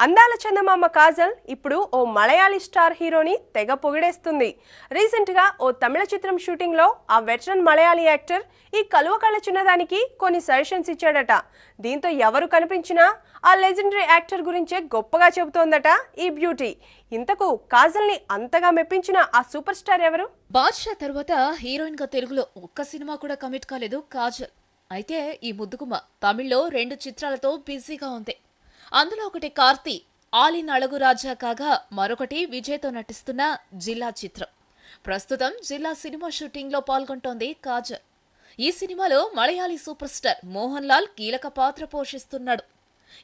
అందాల చందమామ కాజల్ ఇప్పుడు ఓ మలయాళీ స్టార్ హీరోని తెగ పొగిడేస్తుంది. రీసెంట్ గా ఓ తమిళ చిత్రం షూటింగ్ లో ఆ వెటరన్ మలయాళీ యాక్టర్ ఈ కలువ కళ్ళ చిన్నదానికి కొన్ని సజెషన్స్ ఇచ్చాడట. దీంతో ఎవరు కనిపించినా ఆ లెజెండరీ యాక్టర్ గురించే గొప్పగా చెబుతోందట ఈ బ్యూటీ. ఇంతకు కాజల్ ని అంతగా మెప్పించిన ఆ సూపర్ స్టార్ ఎవరు? బాద్షా తర్వాత హీరోయిన్ గా తెలుగులో ఒక్క సినిమా కూడా కమిట్ కాలేదు కాజల్. అయితే ఈ ముద్దుగుమ్మ తమిళ్లో 2 చిత్రాలతో బిజీగా ఉంది. అందులో ఒకటి కార్తీ ఆలిన్ అళగు రాజా కాగా మరొకటి విజయ్తో నటిస్తున్న జిల్లా చిత్రం. ప్రస్తుతం జిల్లా సినిమా షూటింగ్ లో పాల్గొంటోంది కాజల్. ఈ సినిమాలో మలయాళీ సూపర్ స్టార్ మోహన్ లాల్ కీలక పాత్ర పోషిస్తున్నాడు.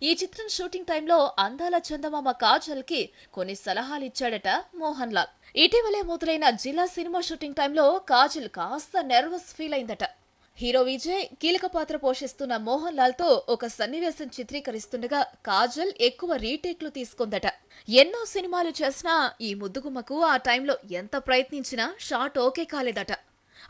ఈ చిత్రం షూటింగ్ టైంలో అందాల చందమామ కాజల్ కి కొన్ని సలహాలిచ్చాడట మోహన్ లాల్. ఇటీవలే మొదలైన జిల్లా సినిమా షూటింగ్ టైంలో కాజల్ కాస్త నెర్వస్ ఫీల్ అయిందట. హీరో విజయ్ కీలక పాత్ర పోషిస్తున్న మోహన్ లాల్ తో ఒక సన్నివేశం చిత్రీకరిస్తుండగా కాజల్ ఎక్కువ రీటేక్లు తీసుకుందట. ఎన్నో సినిమాలు చేసినా ఈ ముద్దుగుమ్మకు ఆ టైంలో ఎంత ప్రయత్నించినా షాట్ ఓకే కాలేదట.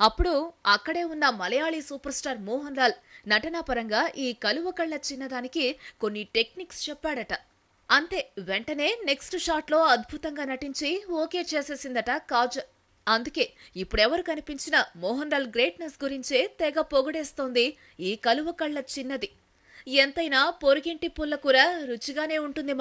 అప్పుడు అక్కడే ఉన్న మలయాళీ సూపర్ స్టార్ మోహన్ లాల్ నటనాపరంగా ఈ కలువ కళ్ళ చిన్నదానికి కొన్ని టెక్నిక్స్ చెప్పాడట. అంతే, వెంటనే నెక్స్ట్ షాట్ లో అద్భుతంగా నటించి ఓకే చేసేసిందట కాజల్. అందుకే ఇప్పుడెవరు కనిపించినా మోహన్ లాల్ గ్రేట్నెస్ గురించే తెగ పొగడేస్తోంది ఈ కలువ కళ్ళ చిన్నది. ఎంతైనా పొరుగింటి పుల్లకూర రుచిగానే ఉంటుంది మరి.